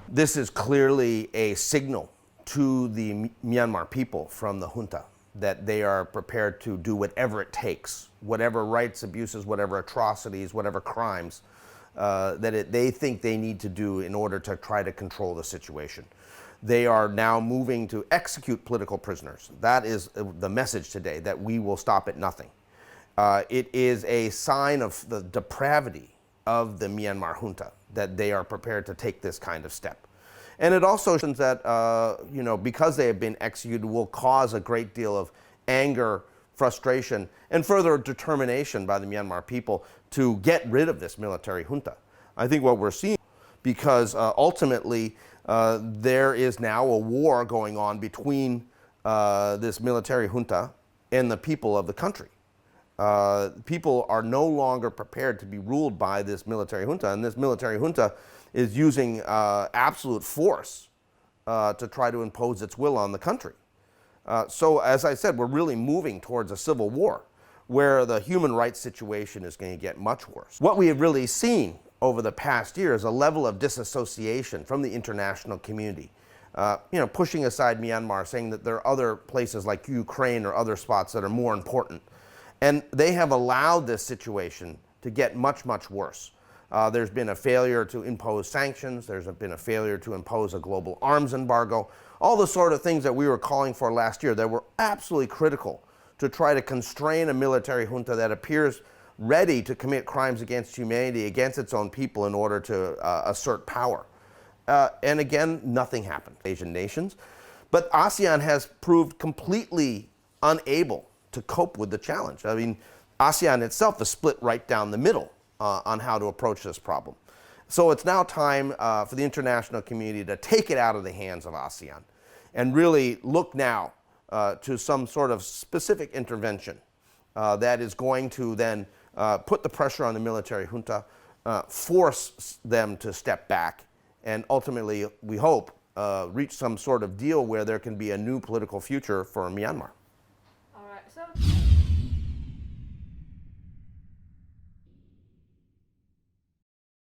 This is clearly a signal to the Myanmar people from the junta that they are prepared to do whatever it takes, whatever rights abuses, whatever atrocities, whatever crimes they think they need to do in order to try to control the situation. They are now moving to execute political prisoners. That is the message today, that we will stop at nothing. It is a sign of the depravity of the Myanmar junta that they are prepared to take this kind of step. And it also shows that, because they have been executed, will cause a great deal of anger, frustration, and further determination by the Myanmar people to get rid of this military junta. I think what we're seeing, because ultimately there is now a war going on between this military junta and the people of the country. People are no longer prepared to be ruled by this military junta, and this military junta is using absolute force to try to impose its will on the country. So as I said, we're really moving towards a civil war where the human rights situation is going to get much worse. What we have really seen over the past year is a level of disassociation from the international community. Pushing aside Myanmar, saying that there are other places like Ukraine or other spots that are more important. And they have allowed this situation to get much, much worse. There's been a failure to impose sanctions. There's been a failure to impose a global arms embargo. All the sort of things that we were calling for last year that were absolutely critical to try to constrain a military junta that appears ready to commit crimes against humanity, against its own people in order to assert power. And again, nothing happened. Asian nations. But ASEAN has proved completely unable to cope with the challenge. I mean, ASEAN itself is split right down the middle on how to approach this problem. So it's now time for the international community to take it out of the hands of ASEAN and really look now to some sort of specific intervention that is going to then put the pressure on the military junta, force them to step back, and ultimately, we hope, reach some sort of deal where there can be a new political future for Myanmar. All right. So